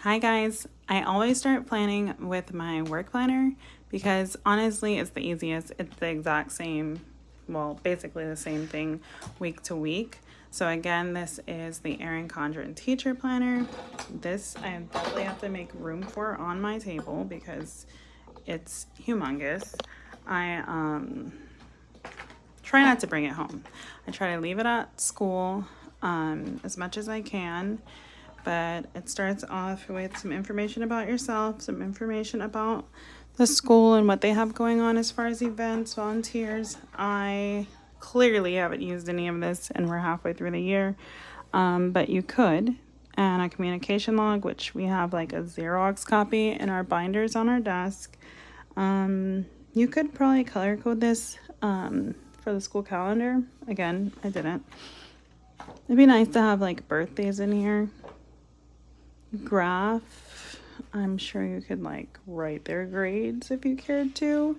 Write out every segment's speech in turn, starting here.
Hi guys, I always start planning with my work planner because honestly it's the easiest. It's the exact same, well, basically the same thing week to week. So again, this is the Erin Condren teacher planner. This I definitely have to make room for on my table because it's humongous. I try not to bring it home. I try to leave it at school as much as I can. But it starts off with some information about yourself, some information about the school and what they have going on as far as events, volunteers. I clearly haven't used any of this and we're halfway through the year, but you could. And a communication log, which we have like a Xerox copy in our binders on our desk. You could probably color code this for the school calendar. Again, I didn't. It'd be nice to have like birthdays in here. Graph, I'm sure you could like write their grades if you cared to.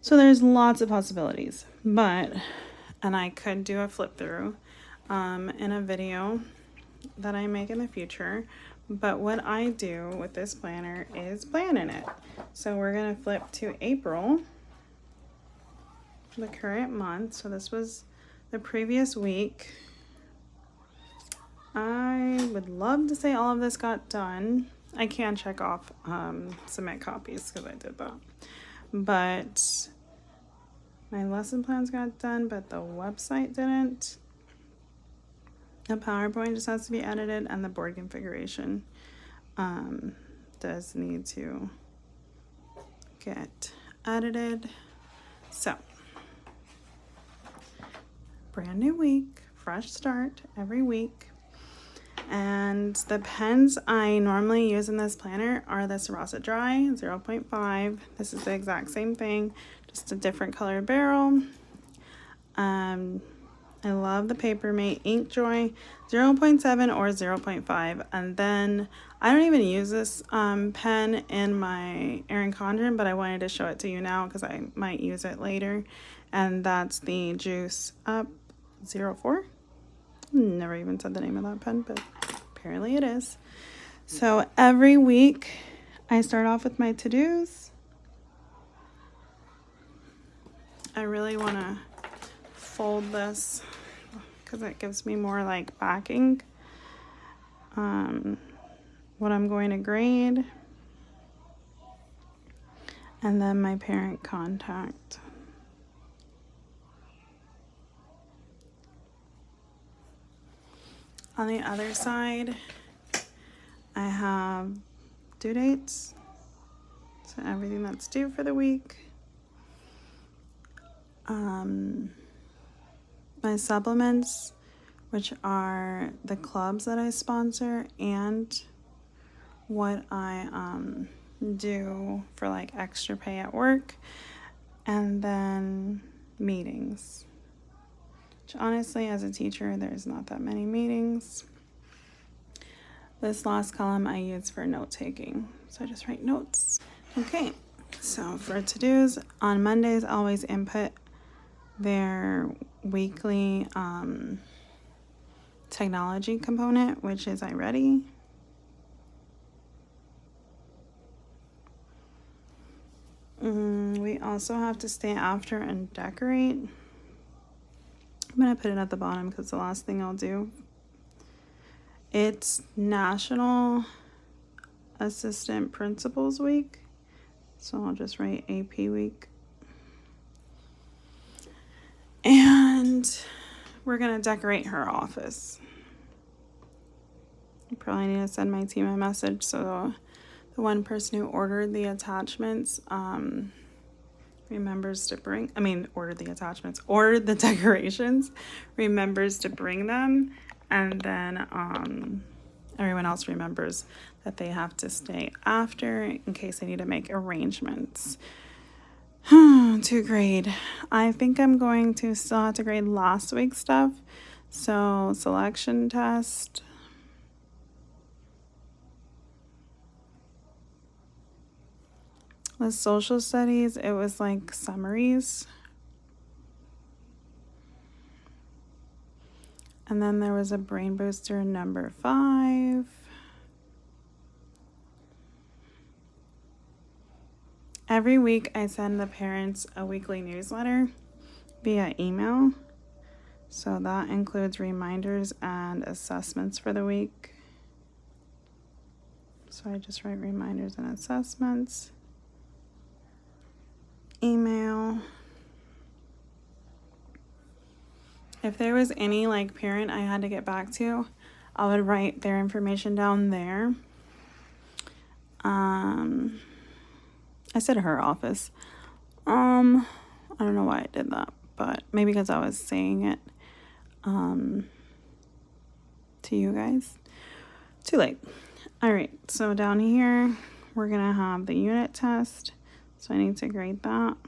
So there's lots of possibilities, and I could do a flip through in a video that I make in the future. But what I do with this planner is plan in it. So we're gonna flip to April, the current month. So this was the previous week. I would love to say all of this got done. I can check off submit copies because I did that. But my lesson plans got done, but the website didn't. The PowerPoint just has to be edited, and the board configuration does need to get edited. So, brand new week, fresh start every week. And the pens I normally use in this planner are the Sarasa Dry 0.5. This is the exact same thing, just a different color barrel. I love the Papermate Ink Joy 0.7 or 0.5. And then I don't even use this pen in my Erin Condren, but I wanted to show it to you now because I might use it later. And that's the Juice Up 04. Never even said the name of that pen, but apparently it is. So every week I start off with my to-dos. I really want to fold this because it gives me more like backing. What I'm going to grade. And then my parent contact. On the other side, I have due dates, so everything that's due for the week. My supplements, which are the clubs that I sponsor and what I do for like extra pay at work, and then meetings. Which honestly, as a teacher, there's not that many meetings. This last column I use for note taking, so I just write notes. Okay, so for to-dos, on Mondays I always input their weekly technology component, which is iReady. We also have to stay after and decorate. I'm going to put it at the bottom because it's the last thing I'll do. It's National Assistant Principals Week, so I'll just write AP Week. And we're going to decorate her office. I probably need to send my team a message so the one person who ordered the attachments remembers to bring, ordered the decorations, remembers to bring them, and then everyone else remembers that they have to stay after in case they need to make arrangements. To grade. I think I'm going to still have to grade last week's stuff. So selection test. With social studies, it was like summaries. And then there was a brain booster number 5. Every week I send the parents a weekly newsletter via email. So that includes reminders and assessments for the week. So I just write reminders and assessments. Email. If there was any like parent I had to get back to, I would write their information down there. I said her office. I don't know why I did that, but maybe because I was saying it to you guys. Too late. All right, so down here we're gonna have the unit test, so I need to grade that,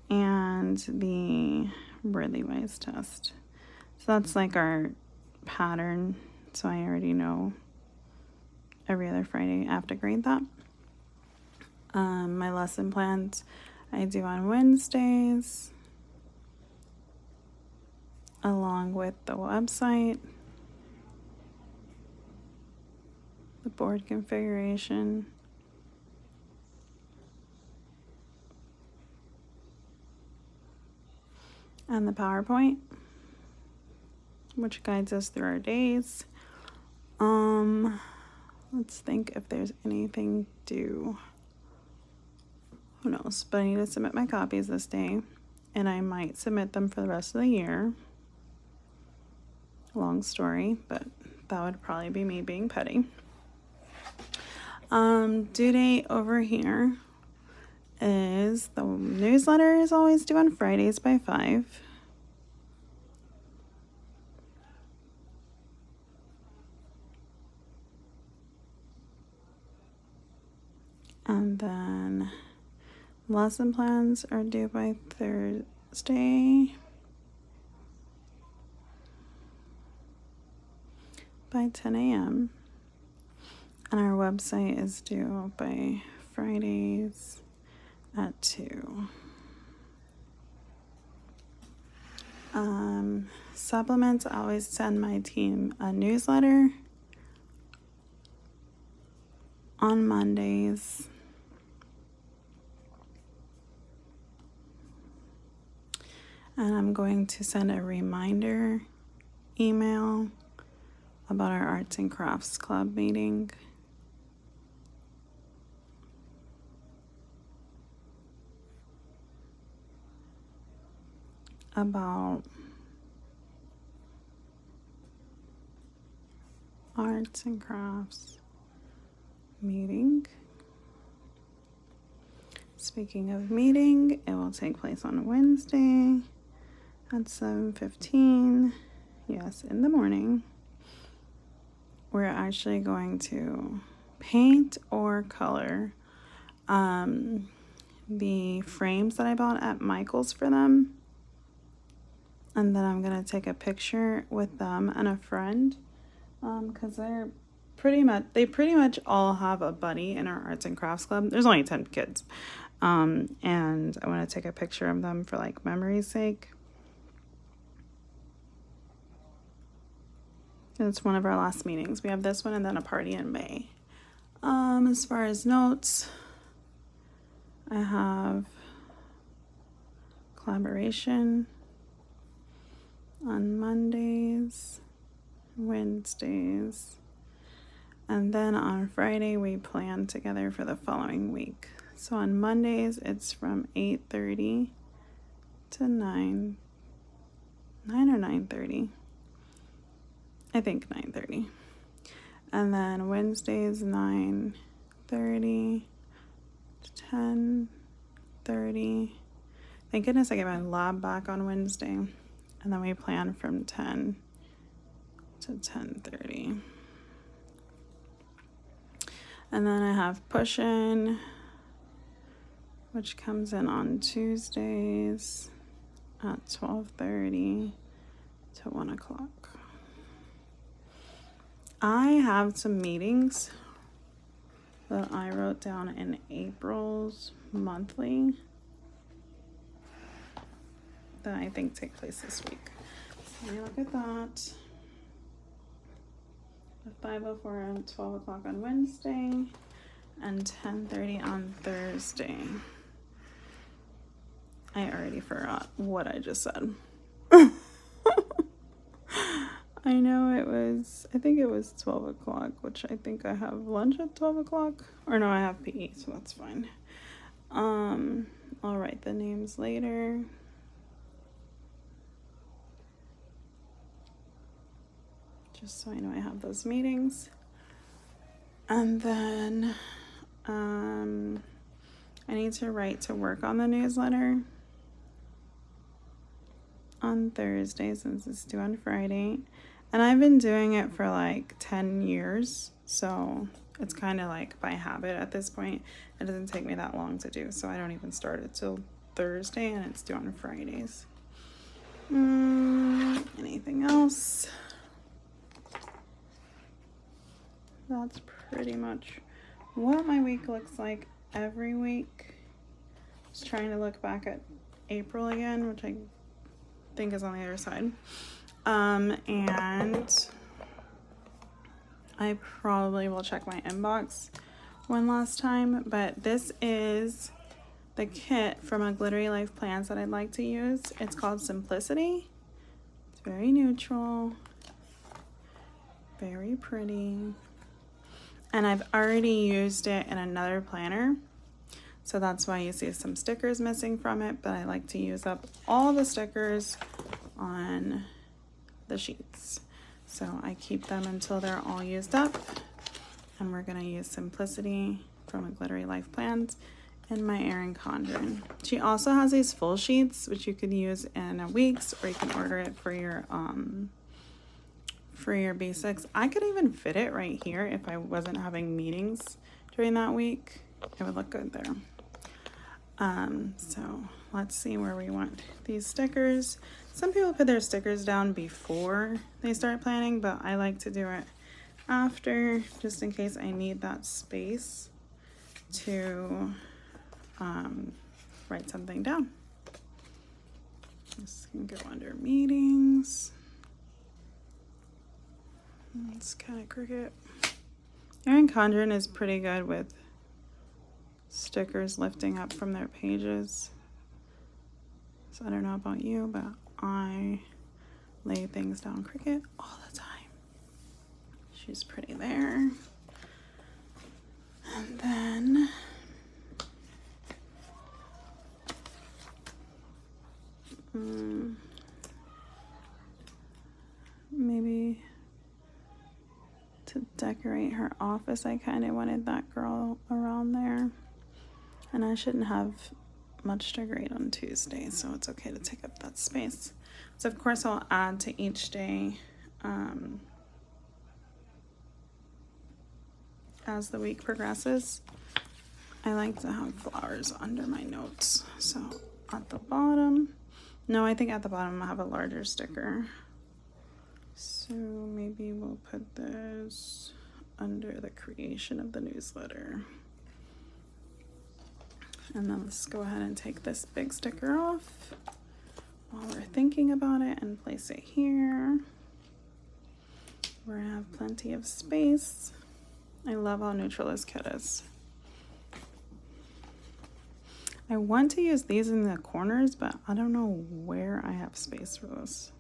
and the Worthy Wise test. So that's like our pattern, so I already know every other Friday I have to grade that. My lesson plans I do on Wednesdays, along with the website, the board configuration, and the PowerPoint, which guides us through our days. Let's think if there's anything due. Who knows? But I need to submit my copies this day, and I might submit them for the rest of the year. Long story, but that would probably be me being petty. Due date over here is the newsletter is always due on Fridays by 5. And then lesson plans are due by Thursday by 10 a.m. And our website is due by Fridays at 2. Supplements, I always send my team a newsletter on Mondays. And I'm going to send a reminder email about our Arts and Crafts Club meeting. About Arts and Crafts meeting. Speaking of meeting, it will take place on Wednesday at 7:15. Yes, in the morning. We're actually going to paint or color the frames that I bought at Michael's for them. And then I'm going to take a picture with them and a friend, because they pretty much all have a buddy in our Arts and Crafts Club. There's only 10 kids. And I want to take a picture of them for like memory's sake. It's one of our last meetings. We have this one and then a party in May. As far as notes, I have collaboration on Mondays, Wednesdays, and then on Friday we plan together for the following week. So on Mondays it's from 8:30 to 9 or 9:30. I think 9:30. And then Wednesdays 9:30 to 10:30. Thank goodness I get my lab back on Wednesday. And then we plan from 10 to 10:30. And then I have push-in, which comes in on Tuesdays at 12:30 to 1 o'clock. I have some meetings that I wrote down in April's monthly that I think take place this week. So let me look at that. The 5:04 and 12 o'clock on Wednesday. and 10:30 on Thursday. I already forgot what I just said. I know I think it was 12 o'clock, which I think I have lunch at 12 o'clock. Or no, I have PE, so that's fine. I'll write the names later. Just so I know I have those meetings. And then I need to write to work on the newsletter on Thursday since it's due on Friday. And I've been doing it for like 10 years, so it's kind of like by habit at this point. It doesn't take me that long to do, so I don't even start it till Thursday, and it's due on Fridays. Anything else? That's pretty much what my week looks like every week. Just trying to look back at April again, which I think is on the other side. And I probably will check my inbox one last time, but this is the kit from a Glittery Life Plans that I'd like to use. It's called Simplicity. It's very neutral, very pretty, and I've already used it in another planner, so that's why you see some stickers missing from it, but I like to use up all the stickers on the sheets. So I keep them until they're all used up, and we're gonna use Simplicity from a Glittery Life Plans in my Erin Condren. She also has these full sheets, which you could use in a week's, or you can order it for your basics. I could even fit it right here if I wasn't having meetings during that week. It would look good there. So let's see where we want these stickers. Some people put their stickers down before they start planning, but I like to do it after, just in case I need that space to write something down. This can go under meetings. It's kind of cricket. Erin Condren is pretty good with stickers lifting up from their pages. So I don't know about you, but I lay things down cricket all the time. She's pretty there. And then maybe to decorate her office, I kind of wanted that girl around there. And I shouldn't have much to grade on Tuesday, so it's okay to take up that space. So of course I'll add to each day as the week progresses. I like to have flowers under my notes. So at the bottom, no, I think at the bottom I have a larger sticker. So maybe we'll put this under the creation of the newsletter. And then let's go ahead and take this big sticker off while we're thinking about it and place it here. We're gonna have plenty of space. I love how neutral this kit is. I want to use these in the corners, but I don't know where I have space for this.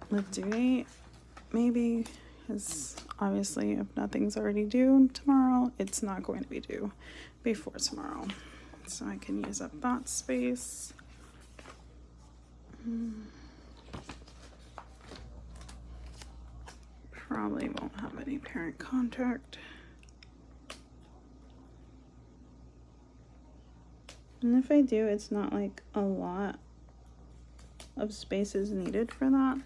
With due date, maybe, because obviously if nothing's already due tomorrow, it's not going to be due before tomorrow. So I can use up that space. Probably won't have any parent contact. And if I do, it's not like a lot of space is needed for that.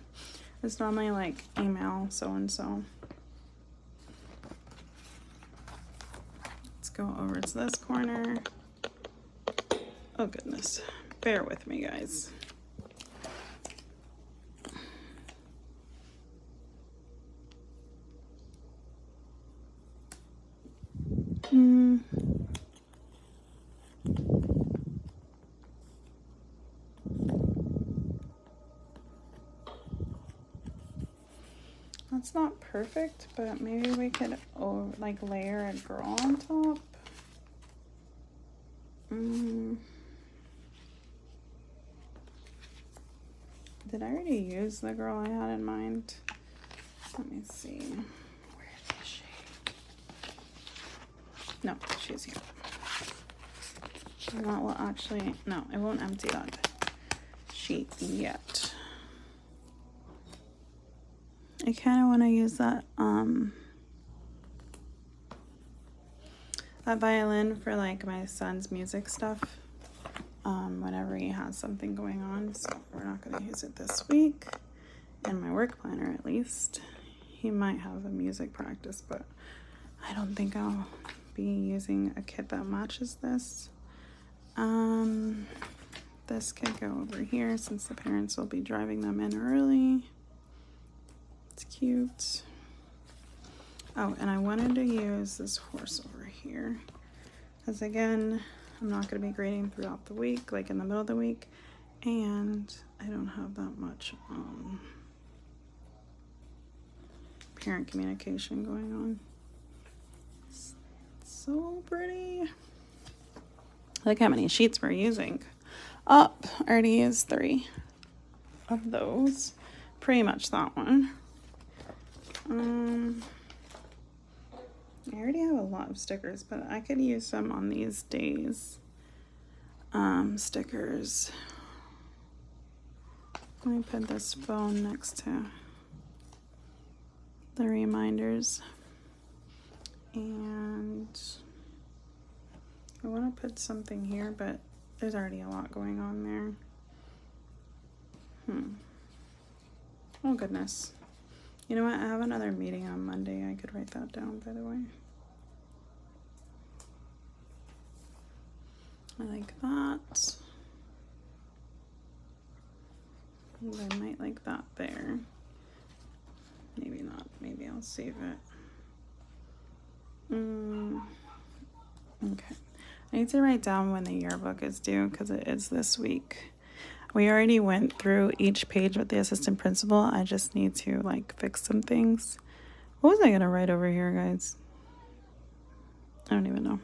It's normally like email so-and-so. Let's go over to this corner. Oh goodness, bear with me guys. That's not perfect, but maybe we could like layer a girl on top. Did I already use the girl I had in mind? Let me see. Where is she? No, she's here. And that will actually, no, it won't empty that sheet yet. I kind of want to use that that violin for like my son's music stuff whenever he has something going on, so we're not going to use it this week. In my work planner, at least, he might have a music practice, but I don't think I'll be using a kit that matches this. This could go over here since the parents will be driving them in early. It's cute. Oh, and I wanted to use this horse over here because again, I'm not going to be grading throughout the week, like in the middle of the week, and I don't have that much parent communication going on. It's so pretty. Look how many sheets we're using. I already used 3 of those. Pretty much that one. I already have a lot of stickers, but I could use some on these days. Stickers. Let me put this phone next to the reminders. And I want to put something here, but there's already a lot going on there. Oh goodness. You know what? I have another meeting on Monday. I could write that down, by the way. I like that. And I might like that there. Maybe not. Maybe I'll save it. Okay. I need to write down when the yearbook is due because it is this week. We already went through each page with the assistant principal. I just need to like fix some things. What was I gonna write over here, guys? I don't even know.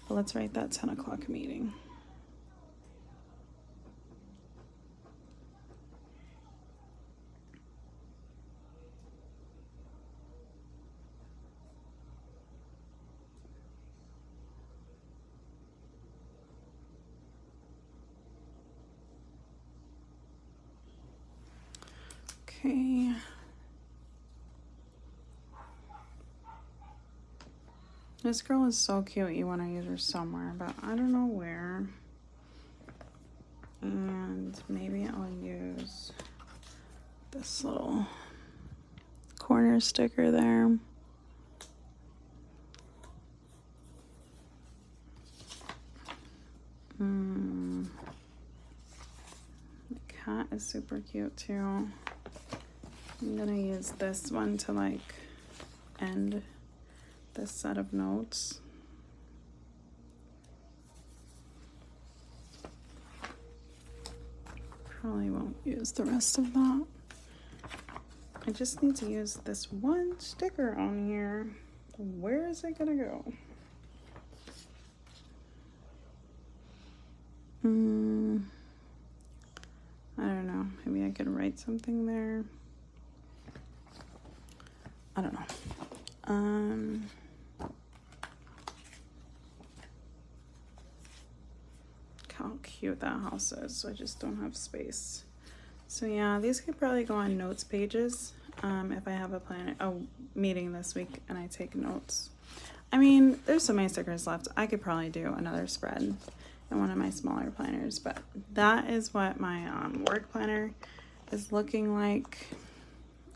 But let's write that 10 o'clock meeting. Okay. This girl is so cute. You want to use her somewhere, but I don't know where. And maybe I'll use this little corner sticker there. The cat is super cute too. I'm gonna use this one to like end this set of notes. Probably won't use the rest of that. I just need to use this one sticker on here. Where is it gonna go? I don't know. Maybe I could write something there. I don't know. How cute that house is. So I just don't have space. So yeah, these could probably go on notes pages if I have a meeting this week and I take notes. I mean, there's so many stickers left. I could probably do another spread in one of my smaller planners, but that is what my work planner is looking like.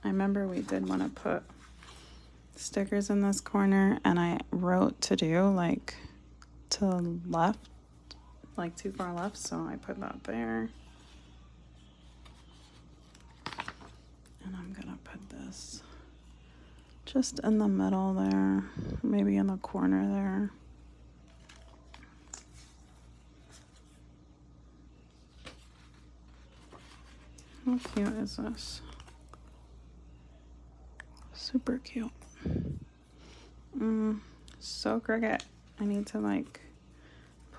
I remember we did want to put stickers in this corner, and I wrote to do like to the left, like too far left, so I put that there. And I'm gonna put this just in the middle there, maybe in the corner there. How cute is this? Super cute. So cricket. I need to like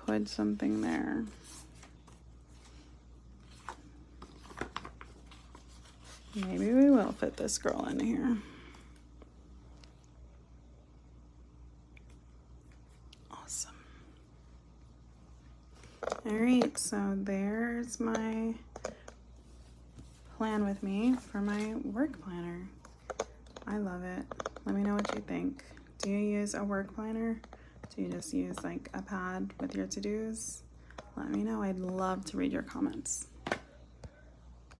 put something there. Maybe we will fit this girl in here. Awesome. All right, so there's my plan with me for my work planner. I love it. Let me know what you think. Do you use a work planner? Do you just use like a pad with your to-dos? Let me know. I'd love to read your comments.